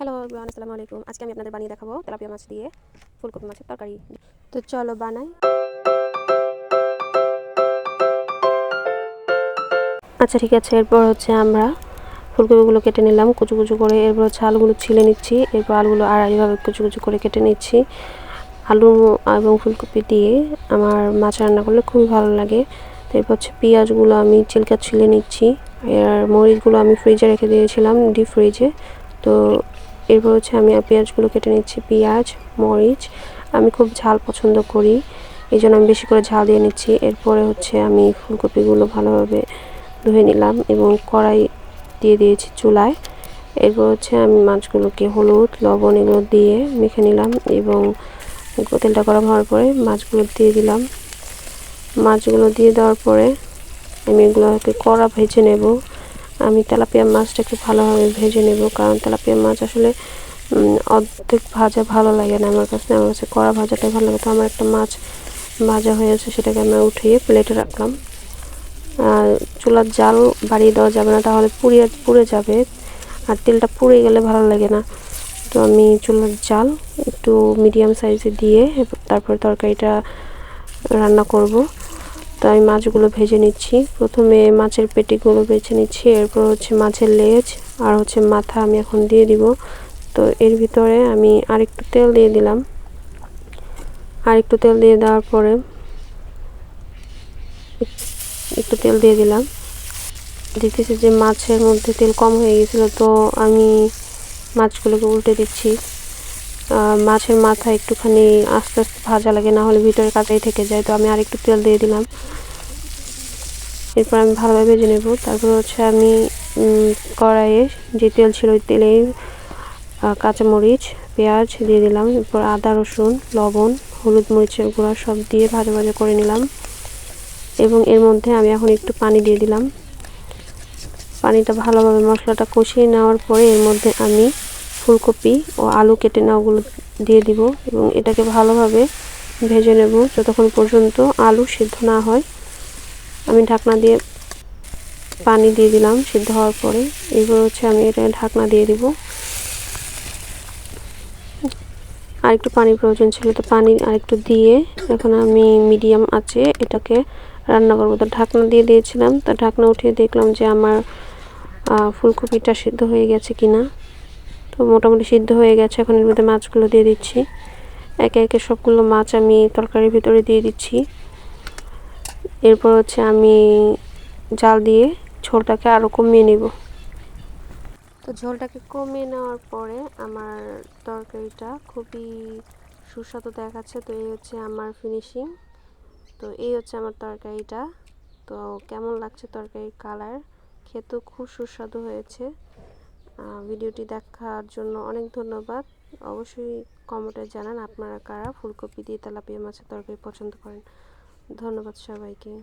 Hello everyone, আসসালামু আলাইকুম। আজকে আমি আপনাদের বানিয়ে দেখাবো তেলাপিয়া মাছ দিয়ে ফুলকপি মাছের তরকারি। তো চলো বানাই। আচ্ছা ঠিক আছে, এরপর হচ্ছে আমরা ফুলকপিগুলো কেটে নিলাম কুচু কুচু করে। এরপর হচ্ছে আলুগুলো ছিলে নিচ্ছি। এরপর আলুগুলো আড়াআড়িভাবে কুচু কুচু করে কেটে নিচ্ছি। আলু এবং ফুলকপি দিয়ে আমার মাছ রান্না করলে খুবই ভালো লাগে। তো এরপর হচ্ছে পেঁয়াজগুলো আমি ছিলে নিচ্ছি। আর মরিচগুলো আমি ফ্রিজে রেখে দিয়েছিলাম, ডিপ ফ্রিজে। তো এরপর হচ্ছে আমি পেঁয়াজগুলো কেটে নিচ্ছি। পেঁয়াজ, মরিচ, আমি খুব ঝাল পছন্দ করি, এই জন্য আমি বেশি করে ঝাল দিয়ে নিচ্ছি। এরপরে হচ্ছে আমি ফুলকপিগুলো ভালোভাবে ধুয়ে নিলাম এবং কড়াই দিয়ে দিয়েছি চুলায়। এরপর হচ্ছে আমি মাছগুলোকে হলুদ, লবণ এগুলো দিয়ে মেখে নিলাম এবং তেলটা গরম হওয়ার পরে মাছগুলো দিয়ে দিলাম। মাছগুলো দিয়ে দেওয়ার পরে আমি এগুলোকে কড়া ভেজে নেব। আমি তেলাপিয়া মাছটাকে ভালোভাবে ভেজে নেব, কারণ তেলাপিয়া মাছ আসলে অর্ধেক ভাজা ভালো লাগে না আমার কাছে কড়া ভাজাটাই ভালো লাগে। তো আমার একটা মাছ ভাজা হয়েছে, সেটাকে আমি উঠিয়ে প্লেটে রাখলাম। চুলার জাল বাড়িয়ে দেওয়া যাবে না, তাহলে পুড়ে যাবে, আর তেলটা পুড়ে গেলে ভালো লাগে না। তো আমি চুলার জাল একটু মিডিয়াম সাইজে দিয়ে তারপরে তরকারিটা রান্না করব। তো আমি মাছগুলো ভেজে নিচ্ছি। প্রথমে মাছের পেটিগুলো বেছে নিচ্ছি, এরপর হচ্ছে মাছের লেজ আর হচ্ছে মাথা আমি এখন দিয়ে দিব। তো এর ভিতরে আমি আরেকটু তেল দিয়ে দিলাম। দেওয়ার পরে একটু তেল দিয়ে দিলাম। দেখতেছি যে মাছের মধ্যে তেল কম হয়ে গেছিলো, তো আমি মাছগুলোকে উল্টে দিচ্ছি। মাছের মাথা একটুখানি আস্তে আস্তে ভাজা লাগে, না হলে ভিতরে কাঁচাই থেকে যায়। তো আমি আরেকটু তেল দিয়ে দিলাম। এরপর আমি ভালোভাবে ভেজে নেব। তারপর হচ্ছে আমি কড়াইয়ে যে তেল ছিল ওই তেলে কাঁচামরিচ, পেঁয়াজ দিয়ে দিলাম। এরপর আদা, রসুন, লবণ, হলুদ, মরিচের গুঁড়া সব দিয়ে ভাজা ভাজা করে নিলাম এবং এর মধ্যে আমি এখন একটু পানি দিয়ে দিলাম। পানিটা ভালোভাবে মশলাটা কষিয়ে নেওয়ার পরে এর মধ্যে আমি ফুলকপি ও আলু কেটে নেওয়াগুলো দিয়ে দিব এবং এটাকে ভালোভাবে ভেজে নেব যতক্ষণ পর্যন্ত আলু সিদ্ধ না হয়। আমি ঢাকনা দিয়ে পানি দিয়ে দিলাম সিদ্ধ হওয়ার পরে। এরপর হচ্ছে আমি এটা ঢাকনা দিয়ে দিব। আরেকটু পানির প্রয়োজন ছিল, তো পানি আরেকটু দিয়ে এখন আমি মিডিয়াম আঁচে এটাকে রান্না করবো। তো ঢাকনা দিয়ে দিয়েছিলাম, তো ঢাকনা উঠিয়ে দেখলাম যে আমার ফুলকপিটা সিদ্ধ হয়ে গেছে কিনা। তো মোটামুটি সিদ্ধ হয়ে গেছে। এখন এর মধ্যে মাছগুলো দিয়ে দিচ্ছি। একে একে সবগুলো মাছ আমি তরকারির ভিতরে দিয়ে দিচ্ছি। এরপর হচ্ছে আমি জাল দিয়ে ঝোলটাকে আরও কমিয়ে নেব। তো ঝোলটাকে কমিয়ে নেওয়ার পরে আমার তরকারিটা খুবই সুস্বাদু দেখাচ্ছে। তো এই হচ্ছে আমার ফিনিশিং। তো এই হচ্ছে আমার তরকারিটা। তো কেমন লাগছে তরকারির কালার, খেতেও খুব সুস্বাদু হয়েছে। ভিডিওটি দেখার জন্য অনেক ধন্যবাদ। অবশ্যই কমেন্টে জানান আপনারা কারা ফুলকপি দিয়ে তেলাপিয়া মাছের তরকারি পছন্দ করেন। ধন্যবাদ সবাইকে।